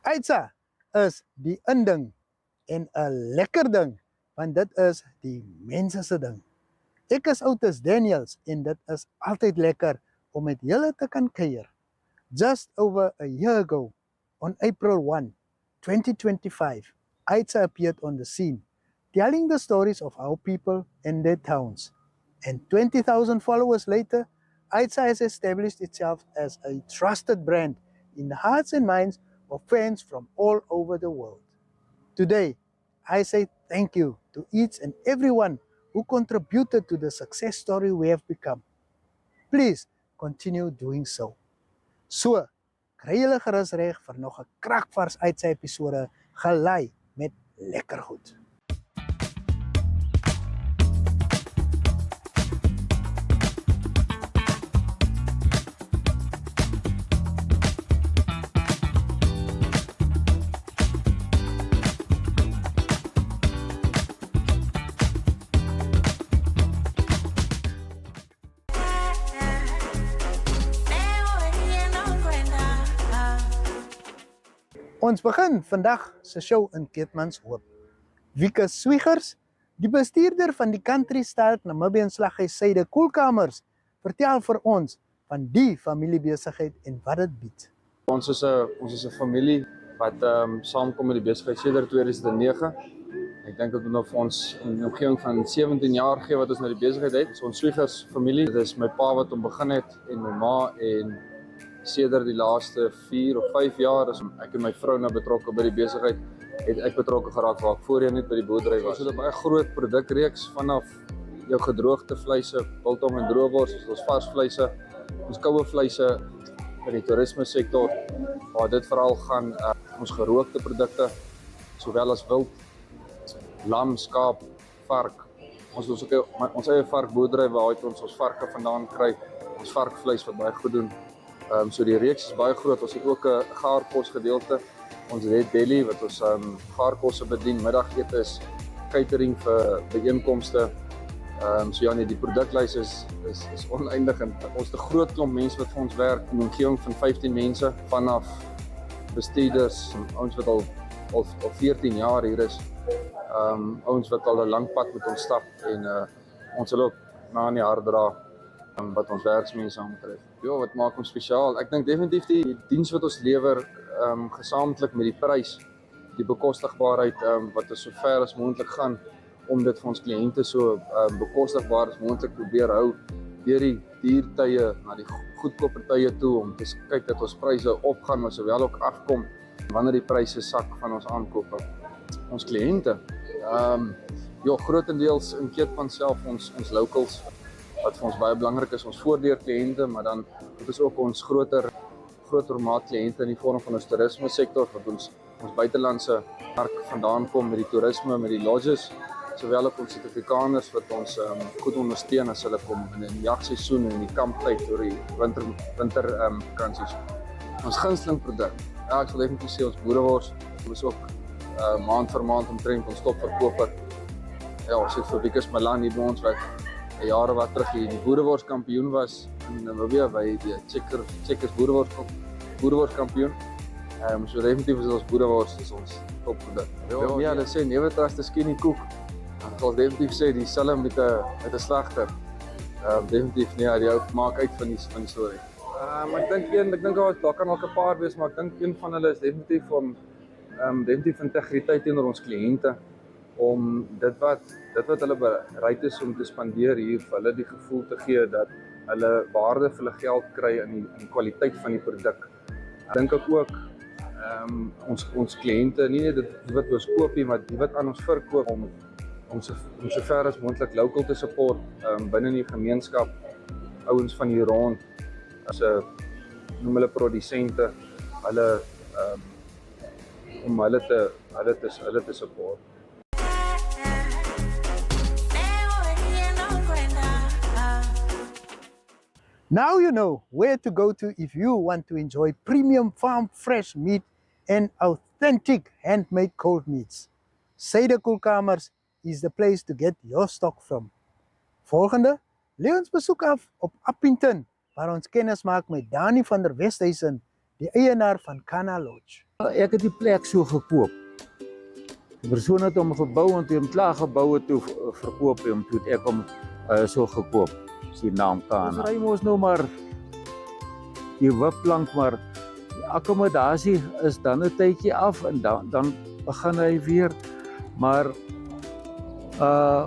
Aitsa is die inding en 'n lekker ding, want dit is die mense se ding. Ek is Oudtes Daniels en dit is altyd lekker om met julle te kan kuier. Just over a year ago, on April 1, 2025, Aitsa appeared on the scene, telling the stories of our people and their towns. And 20,000 followers later, Aitsa has established itself as a trusted brand in the hearts and minds of fans from all over the world. Today, I say thank you to each and everyone who contributed to the success story we have become. Please continue doing so. So, kry julle gerus reg vir nog 'n krakvars Aitsa episode gelei met lekker goed. Ons begin vandag se show in Keetmanshoop. Wikus Swiegers, die bestuurder van die country-style Namibian slaghuis Suide Koelkamers, vertel vir ons van die familiebesigheid en wat dit bied. Ons is 'n familie wat saamkom met die besigheid sedert 2009. Ek dink dit moet nou vir ons in 'n omgewing van 17 jaar gee wat ons nou die besigheid het. So ons Swiegers familie, dit is my pa wat hom begin het en my ma, en sedert die laaste 4 of 5 jaar is ek en my vrou nou betrokke by die besigheid. Het ek betrokke geraak waar ek voorheen net by die boerdery was. Ons het 'n baie groot produkreeks vanaf jou gedroogde vleise, biltong en droëwors, ons vars vleise, ons koue vleise in die toerisme sektor, waar dit veral gaan ons gerookte produkte, sowel as wild, lam, skaap, vark. Ons het ons eie varkboerdery waar ons varke vandaan kry, ons varkvleis wat baie goed doen. So die reeks is baie groot. Ons het ook 'n gaarkos gedeelte. Ons het deli wat ons gaarkosse bedien, middagete is catering vir byeenkomste. So ja nee, die produklys is oneindig en ons het 'n groot klomp mense wat vir ons werk, in 'n omgewing van 15 mense, vanaf bestuurders, ouens wat al 14 jaar hier is, ouens wat al 'n lang pad met ons stap, en ons sal ook na in die hart dra wat ons werksmense aanbetref. Ja, wat maak ons spesiaal? Ek dink definitief die diens wat ons lewer, gesamentlik met die prys, die bekostigbaarheid, wat ons so ver as moontlik gaan om dit vir ons kliënte so bekostigbaar as moontlik probeer hou deur die duurtye na die goedkoper tye toe, om te kyk dat ons pryse opgaan, maar sowel ook afkom wanneer die pryse sak van ons aankope. Ons kliënte, ja, grootendeels in Keetmanshoop self ons locals, wat vir ons baie belangrik is, ons voordeur kliënte, maar dan dit is ook ons groter formaat kliënte in die vorm van ons toerisme sektor, wat ons buitelandse mark vandaan kom met die toerisme, met die lodges, sowel ook ons Suid-Afrikaners wat ons goed ondersteun as hulle kom in die jagseisoen en in die kamptyd oor die winter vakansies. Ons gunsteling produk, ja, ek sal definitief sê ons boerewors, ons is ook maand vir maand omtrent ons topverkoper. Ja, ons het vir Wikus Malan hier by ons wat jare wat terug die boereworskampioen was in Namibian by die Checkers boereworskampioen. So definitief is ons boerewors is ons topproduk. Ja, hulle sê never trust a skinny cook. Ek sal definitief sê dieselfde met 'n slagter. Definitief nee, die ou maak uit van die storie. Ek dink daar kan ook 'n paar wees, maar ek dink een van hulle is definitief om definitief integriteit teenoor ons kliënte, om dit wat hulle bereid is om te spandeer hier, vir hulle die gevoel te gee dat hulle waarde vir hulle geld kry in die kwaliteit van die produk. Ek dink ook ons kliënte, nie net die wat ons koop nie, maar die wat aan ons verkoop, om so ver as moontlik local te support binne die gemeenskap, ouens van hier rond, as noem hulle produsente, hulle om hulle te support. Now you know where to go to if you want to enjoy premium farm fresh meat and authentic handmade cold meats. Suide Koelkamers is the place to get your stock from. Volgende, lê ons besoek af op Upington, waar ons kennis maak met Danie Van Der Westhuizen, die eienaar van Cana Lodge. Ek het die plek so gekoop. Die persoon het hom gebou en toe hom klaar gebou het, toe verkoop hy hom, toe het ek hom so gekoop. Dis die naam Cana. Ons ry mos nou maar die wipplank, maar die akkommodasie is dan 'n tydjie af en dan begin hy weer. Maar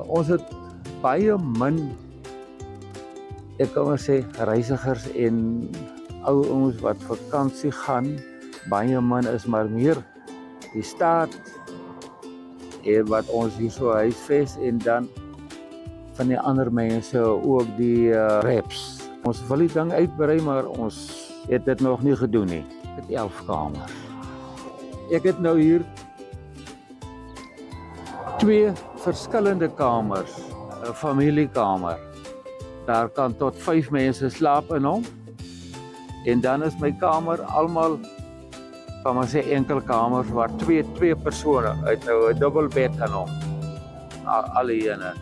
ons het baie min, ek kan maar sê, reisigers en ou ouens wat vakansie gaan, baie min is maar meer die staat en wat ons hier so huisves en dan van die ander mense ook die reps. Ons wil die ding uitbrei, maar ons het dit nog nie gedoen nie. Ek het 11 kamers. Ek het nou hier 2 verskillende kamers, 'n familiekamer. Daar kan tot 5 mense slaap in hom. En dan is my kamer almal, kan maar sê, enkel kamers waar twee persone uit nou 'n dubbelbed in hom. Alle ene.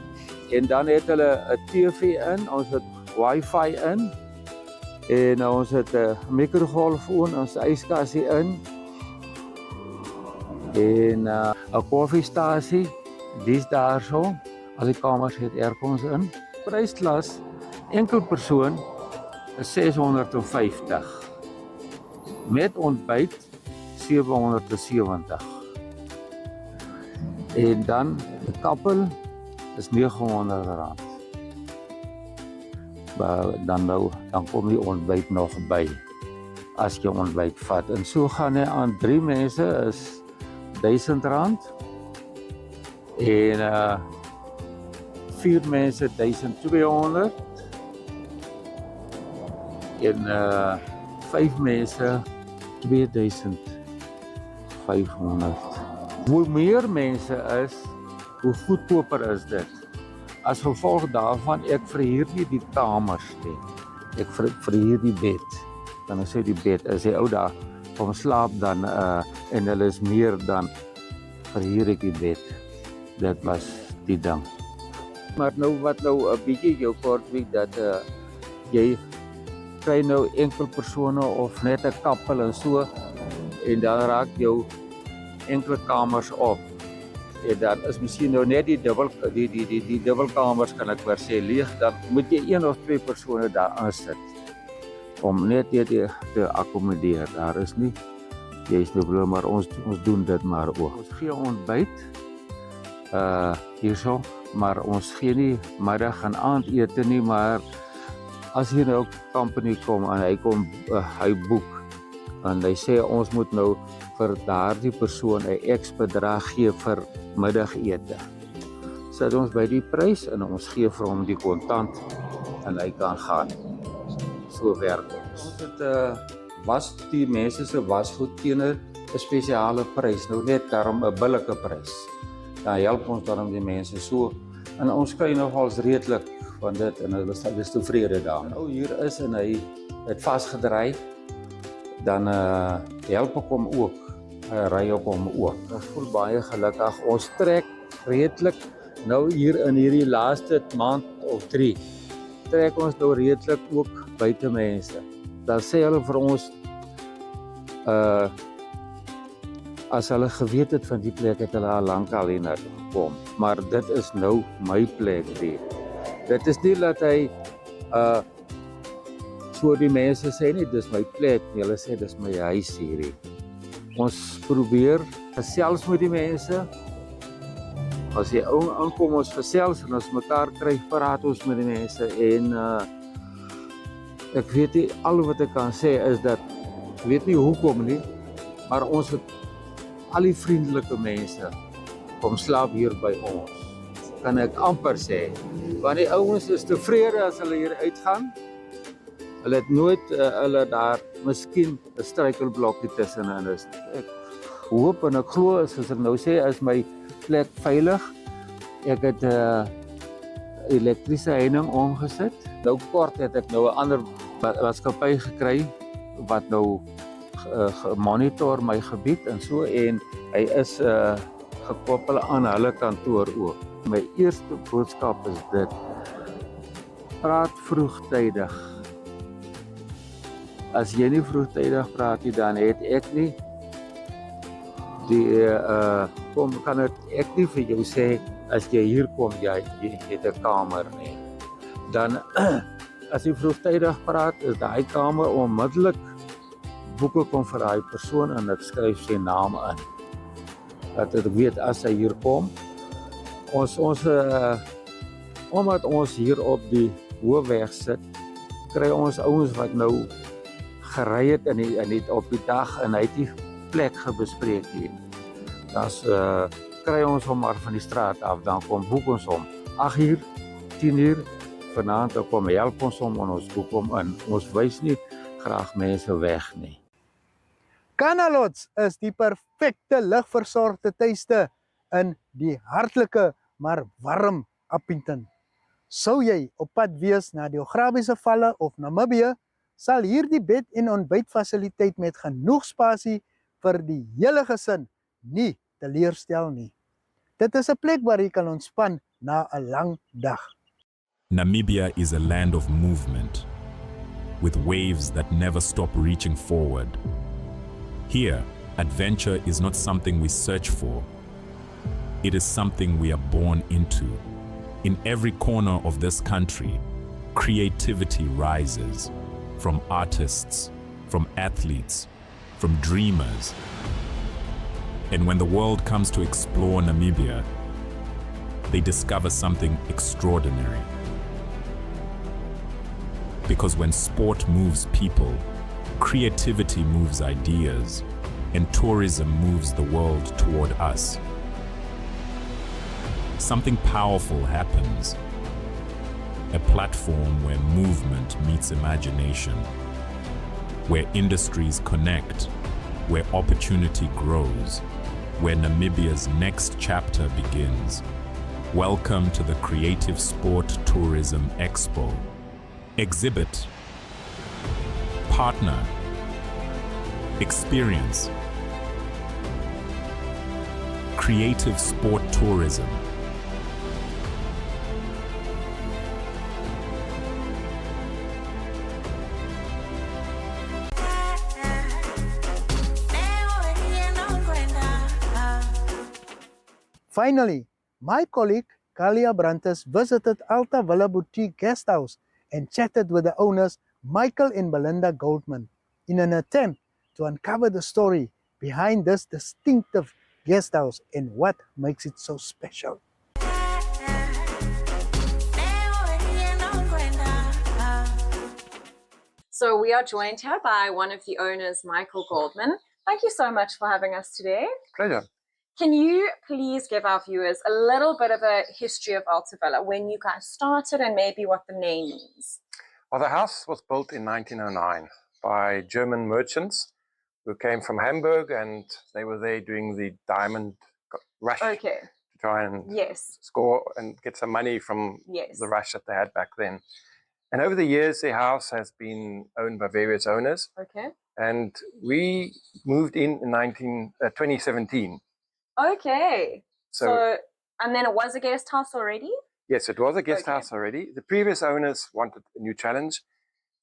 En dan het hulle 'n TV in, ons het wifi in. En ons het 'n mikrogolfoon, ons yskassie in. En 'n koffiestasie, dis daarso. Al die kamers het aircons in. Prysklas enkel persoon is 650. Met ontbyt 770. En dan 'n kappel is R900. Dan kom die ontbyt nog by as jy ontbyt vat. En so gaan hy aan 3 mense is R1000 en 4 mense 1200 en 5 mense 2500. Hoe meer mense is, hoe goedkoper is dit. As gevolg daarvan, ek verhuur nie die kamers nie. Ek verhuur die bed. Dan sê die bed, as die ou daar kom slaap dan en hulle is meer, dan verhuur ek die bed. Dit was die ding. Maar nou wat nou 'n bietjie jou kortweg dat jy kry nou enkel persone of net 'n kappel en so, en dan raak jou enkele kamers op. En dan is miskien nou net die dubbelkamers, kan ek maar sê, leeg, dan moet jy 1 of 2 persone daar aansit om net dit te akkommodeer. Daar is nie, jy is nou bedoel, maar ons doen dit maar ook. Ons gee ontbyt hierso, maar ons gee nie middag en aandete nie, maar as hier nou 'n company kom en hy boek en hy sê ons moet nou vir daardie persoon 'n X bedrag gee vir middagete. Sit ons by die prys en ons gee vir hom die kontant en hy kan gaan. So werk ons. Ons het die mense se wasgoed teen 'n spesiale prys, nou net daarom 'n billike prys. Dan help ons dan die mense so en ons kry nogals redelik van dit en hulle is tevrede daarmee. Nou hier is en hy het vasgedraai, dan help ek hom ook. Hy ry op hom ook. Ek voel baie gelukkig. Ons trek redelik nou hier in hierdie laaste maand of 3. Trek ons nou redelik ook buite mense. Dan sê hulle vir ons as hulle geweet het van die plek het hulle al lank al hier na gekom. Maar dit is nou my plek hier. Dit is nie dat hy so die mense sê nie, dis my plek nie. Hulle sê dis my huis hierdie. Ons probeer gesels met die mense. As jy aankom, ons gesels en ons mekaar kry, praat ons met die mense en ek weet nie, al wat ek kan sê is dat, ek weet nie hoekom nie, maar ons het al die vriendelike mense kom slaap hier by ons. Kan ek amper sê, want die ouens is tevrede as hulle hier uitgaan. Hulle het nooit hulle daar miskien 'n struikelblokkie tussenin is. Ek hoop en ek glo as ek nou sê is my plek veilig. Ek het elektriese heining omgesit. Nou kort het ek nou 'n ander maatskappy gekry wat nou gemonitor my gebied en so en hy is gekoppel aan hulle kantoor ook. My eerste boodskap is dit: praat vroegtydig. as jy nie vroegtydig praat nie, dan het ek nie die kan ek nie vir jou sê as jy hier kom jy het 'n kamer nie. Dan as jy vroegtydig praat, is daai kamer onmiddellik boeke kom vir daai persoon en ek skryf sy naam in. Dat ek weet as hy hier kom. Omdat ons hier op die hoofweg sit, kry ons ouens wat nou gery het in op die dag en hy het die plek gebespreek nie. Dan kry ons hom maar van die straat af, dan kom boek ons hom 8 uur, 10 uur, vanaand dan kom help ons hom en ons boek hom in. Ons wys nie graag mense weg nie. Cana Lodge is die perfekte ligversorgde tuiste in die hartlike maar warm Upington. Sou jy op pad wees na die geografiese valle of Namibië, sal hierdie bed- en ontbytfasiliteit met genoeg spasie vir die hele gesin nie teleurstel nie. Dit is 'n plek waar jy kan ontspan na 'n lang dag. Namibia is a land of movement, with waves that never stop reaching forward. Here, adventure is not something we search for. It is something we are born into. In every corner of this country, creativity rises, from artists, from athletes, from dreamers. And when the world comes to explore Namibia, they discover something extraordinary. Because when sport moves people, creativity moves ideas, and tourism moves the world toward us. Something powerful happens. A platform where movement meets imagination, where industries connect, where opportunity grows, where Namibia's next chapter begins. Welcome to the Creative Sport Tourism Expo. Exhibit, partner, experience. Creative Sport Tourism. Finally, my colleague Carli Abrantes visited Alte Villa Boutique Guesthouse and chatted with the owners Michael and Belinda Goldmann in an attempt to uncover the story behind this distinctive guesthouse and what makes it so special. So we are joined here by one of the owners, Michael Goldmann. Thank you so much for having us today. Pleasure. Can you please give our viewers a little bit of a history of Alte Villa, when you guys started and maybe what the name means? Well, the house was built in 1909 by German merchants who came from Hamburg, and they were there during the diamond rush Okay. to try and Yes. score and get some money from Yes. the rush that they had back then. And over the years, the house has been owned by various owners, Okay. and we moved in 2017. Okay. So, So, and then it was a guest house already? yes, it was a guest Okay. house already. The previous owners wanted a new challenge.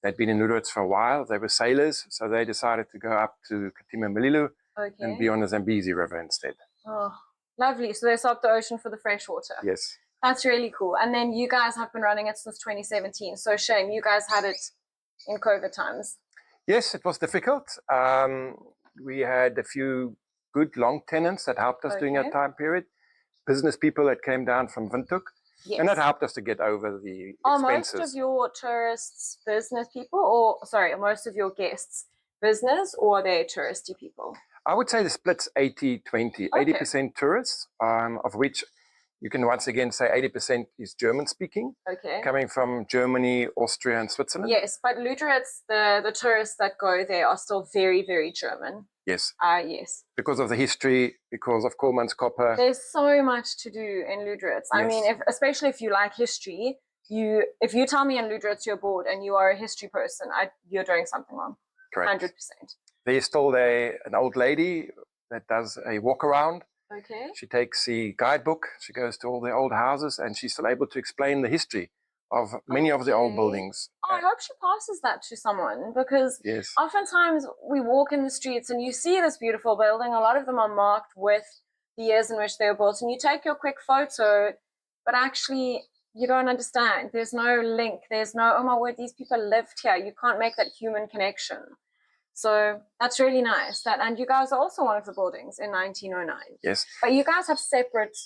They'd been in Lüderitz for a while. They were sailors, so they decided to go up to Keetmanshoop Okay. and be on the Zambezi River instead. Oh, lovely. So they swapped the ocean for the fresh water. Yes. That's really cool. And then you guys have been running it since 2017. So shame, you guys had it in COVID times. Yes, it was difficult. We had a few good long tenants that helped us during Okay. that time period. Business people that came down from Windhoek, Yes. and that helped us to get over the Are most expenses. of your tourists business people, or sorry, are most of your guests business, or are they touristy people? I would say the split's 80-20. Okay. 80% tourists, of which you can once again say 80% is German speaking, Okay. coming from Germany, Austria, and Switzerland. Yes, but Lüderitz, the tourists that go there are still very, very German. Yes, Yes. because of the history, because of Koelman's copper. There's so much to do in Lüderitz. I mean, Yes. especially if you like history, if you tell me in Lüderitz you're bored and you are a history person, you're doing something wrong. Correct. 100%. There's still an old lady that does a walk around. Okay. She takes the guidebook, she goes to all the old houses, and she's still able to explain the history of many of the old Okay. buildings. Oh, I hope she passes that to someone, because Yes. oftentimes we walk in the streets and you see this beautiful building. A lot of them are marked with the years in which they were built, and you take your quick photo, but actually you don't understand. There's no link. There's no, oh my word, these people lived here. You can't make that human connection. So that's really nice. And you guys are also one of the buildings in 1909. Yes. But you guys have separate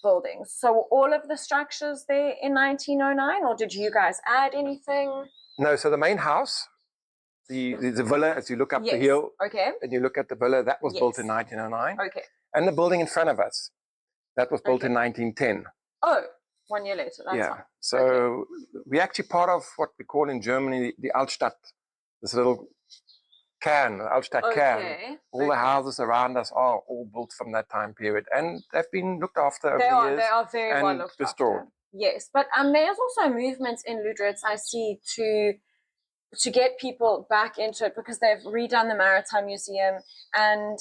buildings. So all of the structures there in 1909, or did you guys add anything? No, so the main house, the villa, as you look up the Yes. hill Okay. and you look at the villa, that was built Yes. in 1909. Okay. And the building in front of us, that was built Okay. in 1910. Oh, 1 year later. That's Yeah. fine. So we're actually part of what we call in Germany the Altstadt, this little cairn, Altstadt cairn. Okay. All the houses around us are all built from that time period, and they've been looked after over the years. They are very well and looked restored. after. Yes, but there's also movements in Lüderitz, I see, to get people back into it, because they've redone the Maritime Museum, and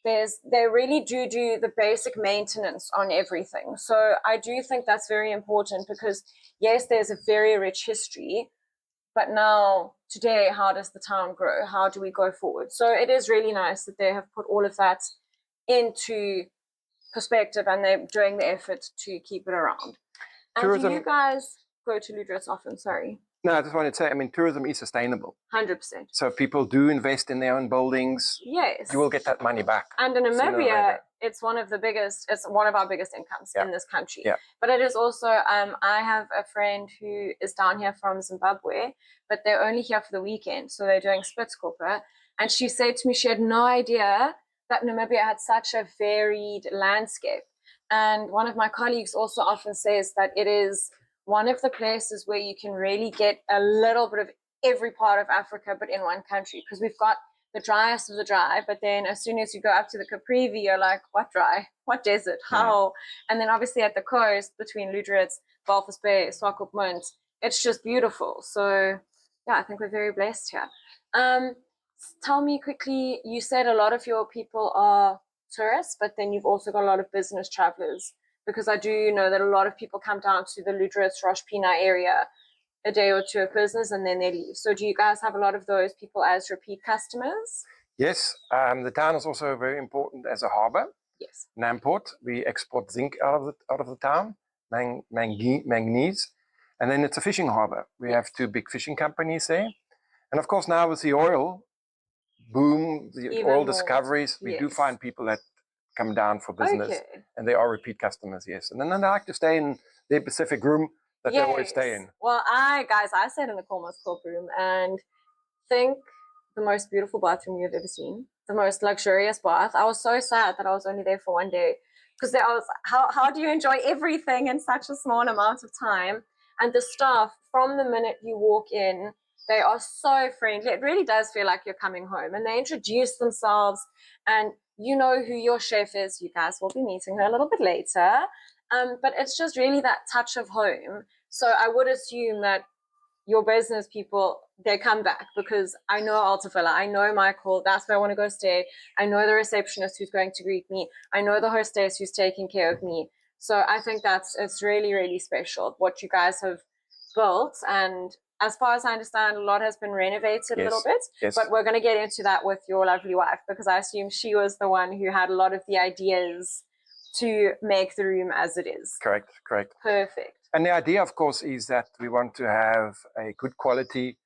they really do the basic maintenance on everything. So I do think that's very important, because yes, there's a very rich history, but now today, how does the town grow? How do we go forward? So it is really nice that they have put all of that into perspective, and they're doing the effort to keep it around. And Tourism- do you guys go to Lüderitz often? Sorry. No, I just wanted to say, I mean, tourism is sustainable. 100%. So if people do invest in their own buildings, Yes. you will get that money back. And in sooner or Namibia, later. it's one of our biggest incomes Yeah. in this country. Yeah. But it is also, I have a friend who is down here from Zimbabwe, but they're only here for the weekend. So they're doing Spitskoppe. And she said to me, she had no idea that Namibia had such a varied landscape. And one of my colleagues also often says that it is one of the places where you can really get a little bit of every part of Africa, but in one country, because we've got the driest of the dry, but then as soon as you go up to the Caprivi, you're like, what dry? What desert? How? And then obviously at the coast between Lüderitz, Walvis Bay, Swakopmund, it's just beautiful. So yeah, I think we're very blessed here. Tell me quickly, you said a lot of your people are tourists, but then you've also got a lot of business travelers, because I do know that a lot of people come down to the Lüderitz, Rosh-Pina area a day or two of business and then they leave. So do you guys have a lot of those people as repeat customers? Yes, the town is also very important as a harbour. Yes. Namport, we export zinc out of the town, manganese, and then it's a fishing harbour. We have two big fishing companies there, and of course now with the oil boom, the Even oil more. discoveries, we do Yes. find people that come down for business, Okay. and they are repeat customers. Yes, and then they like to stay in their Pacific room that they always stay in. Well, I stayed in the Keetmanshoop room and think the most beautiful bathroom you've ever seen, the most luxurious bath. I was so sad that I was only there for 1 day, because I was, how do you enjoy everything in such a small amount of time? And the staff, from the minute you walk in, they are so friendly. It really does feel like you're coming home, and they introduce themselves, and you know who your chef is. You guys will be meeting her a little bit later. But it's just really that touch of home. So I would assume that your business people, they come back, because I know Alte Villa, I know Michael, that's where I want to go stay. I know the receptionist who's going to greet me. I know the hostess who's taking care of me. So I think it's really, really special what you guys have built. And as far as I understand, a lot has been renovated a little bit. Yes. But we're going to get into that with your lovely wife, because I assume she was the one who had a lot of the ideas to make the room as it is. Correct. Perfect. And the idea, of course, is that we want to have a good quality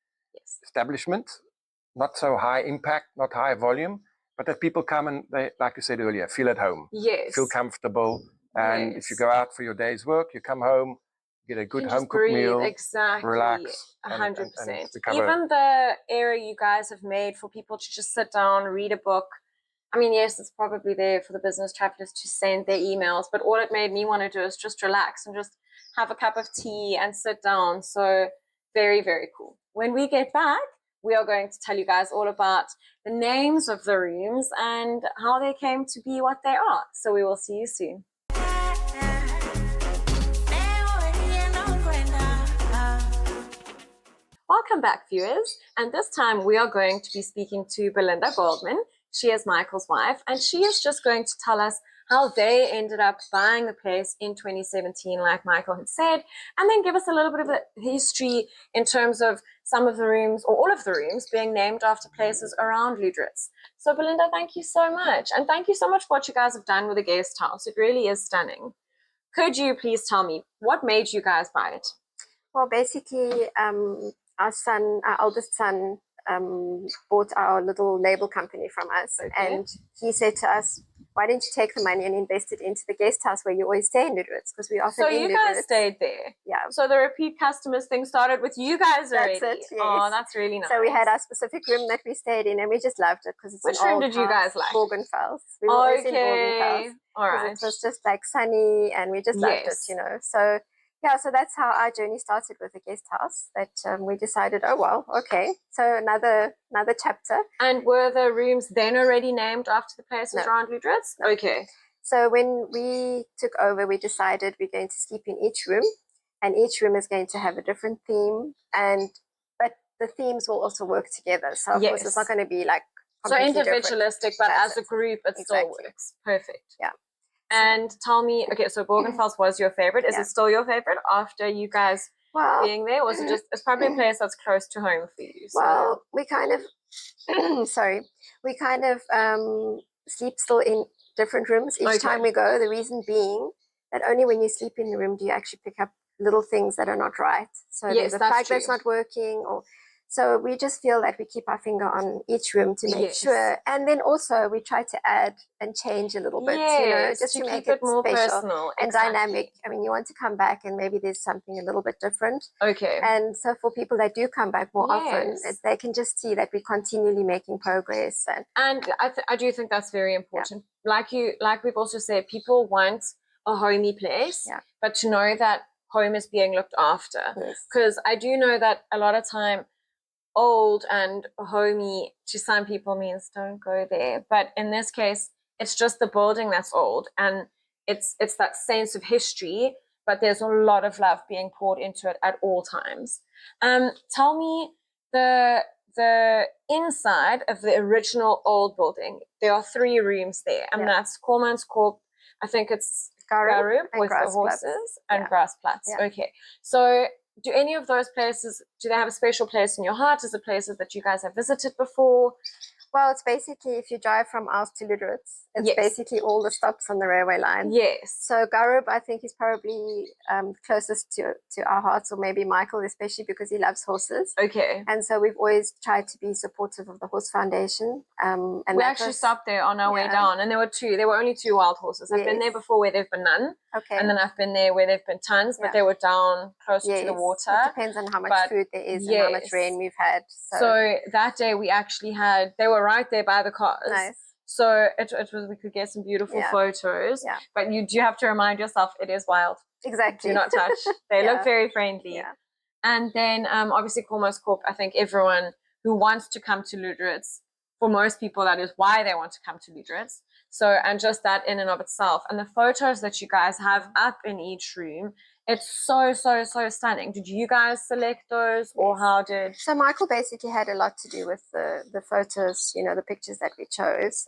establishment, not so high impact, not high volume, but that people come and they, like you said earlier, feel at home, Yes. feel comfortable. And if you Yes. go out for your day's work, you come home, get a good You home just cooked breathe, meal, exactly, relax, and 100%. recover. Even the area you guys have made for people to just sit down, read a book. I mean, yes, it's probably there for the business travelers to send their emails, but all it made me want to do is just relax and just have a cup of tea and sit down. So very, very cool. When we get back, we are going to tell you guys all about the names of the rooms and how they came to be what they are. So we will see you soon. Welcome back, viewers. And this time we are going to be speaking to Belinda Goldmann. She is Michael's wife, and she is just going to tell us how they ended up buying the place in 2017, like Michael had said, and then give us a little bit of the history in terms of some of the rooms, or all of the rooms, being named after places around Lüderitz. So Belinda, thank you so much. And thank you so much for what you guys have done with the guest house. It really is stunning. Could you please tell me what made you guys buy it? Well, basically, our oldest son, bought our little label company from us. Okay. And he said to us, why don't you take the money and invest it into the guest house where you always stay in Lüderitz? Because we often So in you Lüderitz. guys stayed there. Yeah. So the repeat customers thing started with you guys already. That's it, yes. Oh, that's really nice. So we had our specific room that we stayed in, and we just loved it because it's Which an room old did you guys house, like? Borgenfels. We were always in Borgenfels. All right. It was just like sunny, and we just loved it, Yes. you know. So yeah, so that's how our journey started with the guest house. That we decided, oh well, okay, so another chapter. And were the rooms then already named after the places No. around Lüderitz? No. Okay. So when we took over, we decided we're going to sleep in each room, and each room is going to have a different theme, but the themes will also work together. So of course, it's not going to be like so individualistic, but That's as a group, it still Exactly. works. Perfect. Yeah. And tell me, okay, so Borgenfels was your favorite. Is Yeah. it still your favorite after you guys Well, being there? Or was it just, it's probably a place that's close to home for you? So. well, we kind of, sleep still in different rooms each Okay. time we go. The reason being that only when you sleep in the room do you actually pick up little things that are not right. So Yes, there's a that's plug that's true. not working, or so we just feel that we keep our finger on each room to make Yes. sure, and then also we try to add and change a little bit, you know, Yes, just to make keep it more special personal and exactly. dynamic. I mean, you want to come back and maybe there's something a little bit different. Okay. And so for people that do come back more often, Yes. they can just see that we're continually making progress. And I do think that's very important. Like we've also said, people want a homey place, Yeah. but to know that home is being looked after. Yes. Because I do know that a lot of time, old and homey to some people means don't go there. But in this case, it's just the building that's old, and it's that sense of history. But there's a lot of love being poured into it at all times. Tell me the inside of the original old building. There are 3 rooms there, and that's Keetmanshoop. I think it's Garub with the horses and Grassplatz. Yeah. Okay, so do any of those places, do they have a special place in your heart? Is it places that you guys have visited before? Well, it's basically, if you drive from Aalst to Lüderitz, it's Yes. basically all the stops on the railway line. Yes. So Garub, I think, is probably closest to our hearts, or maybe Michael, especially because he loves horses. Okay. And so we've always tried to be supportive of the Horse Foundation. And we actually stopped there on our way down, and there were only 2 wild horses. I've been there before where there've been none. Okay. And then I've been there where there've been tons, but they were down closer to the water. It depends on how much food there is and how much rain we've had. So that day we actually they were right there by the cars. Nice. So it was, we could get some beautiful photos. Yeah. But you do have to remind yourself it is wild. Exactly. Do not touch. They look very friendly. Yeah. And then obviously Keetmanshoop, I think everyone who wants to come to Lüderitz, for most people that is why they want to come to Lüderitz. So, and just that in and of itself, and the photos that you guys have up in each room, it's so stunning. Did you guys select those, or how did? So Michael basically had a lot to do with the photos, you know, the pictures that we chose.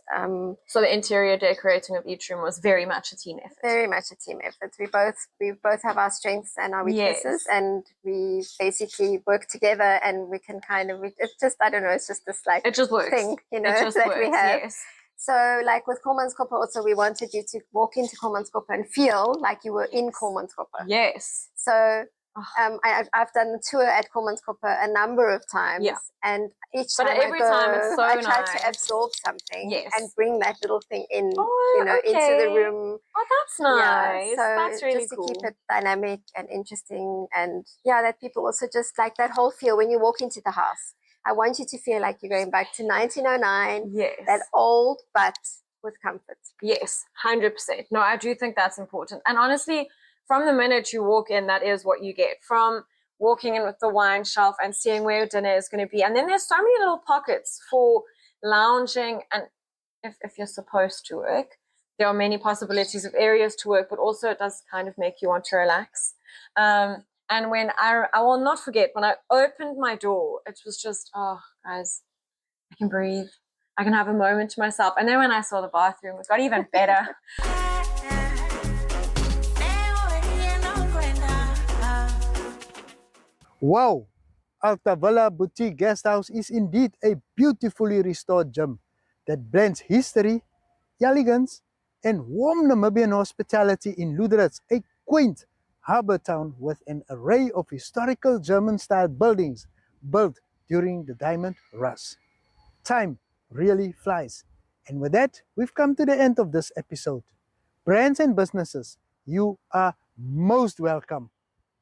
So the interior decorating of each room was very much a team effort. Very much a team effort. We both have our strengths and our weaknesses, and we basically work together, and we can it's just, I don't know, it's just this like it just works. Thing, you know, that we have. Yes. So like with Keetmanshoop also, we wanted you to walk into Keetmanshoop and feel like you were in Keetmanshoop. Yes. So I've done the tour at Keetmanshoop a number of times, and each time every time it's so I nice. try to absorb something and bring that little thing in, into the room. Oh, that's nice. Yeah, so that's really just cool. to keep it dynamic and interesting, and that people also just like that whole feel when you walk into the house. I want you to feel like you're going back to 1909. Yes. That old, but with comfort. Yes, 100%. No, I do think that's important. And honestly, from the minute you walk in, that is what you get. From walking in with the wine shelf and seeing where your dinner is going to be. And then there's so many little pockets for lounging. And if you're supposed to work, there are many possibilities of areas to work, but also it does kind of make you want to relax. And when I will not forget, when I opened my door, it was just, oh, guys, I can breathe. I can have a moment to myself. And then when I saw the bathroom, it got even better. Wow! Alte Villa Boutique Guesthouse is indeed a beautifully restored gem that blends history, elegance, and warm Namibian hospitality in Lüderitz, a quaint harbour town with an array of historical German-style buildings built during the Diamond Rush. Time really flies. And with that, we've come to the end of this episode. Brands and businesses, you are most welcome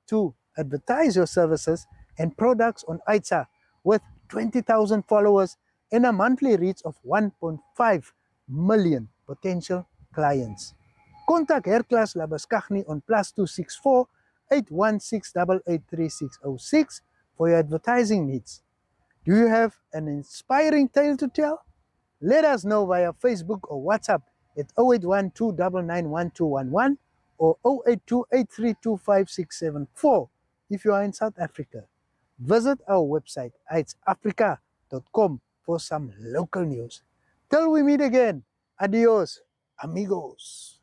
to advertise your services and products on Aitsa with 20,000 followers and a monthly reach of 1.5 million potential clients. Contact Herklas Labaskagni on +264 816 883606 for your advertising needs. Do you have an inspiring tale to tell? Let us know via Facebook or WhatsApp at 0812991211 or 0828325674 if you are in South Africa. Visit our website aitsafrica.com for some local news. Till we meet again, adios, amigos.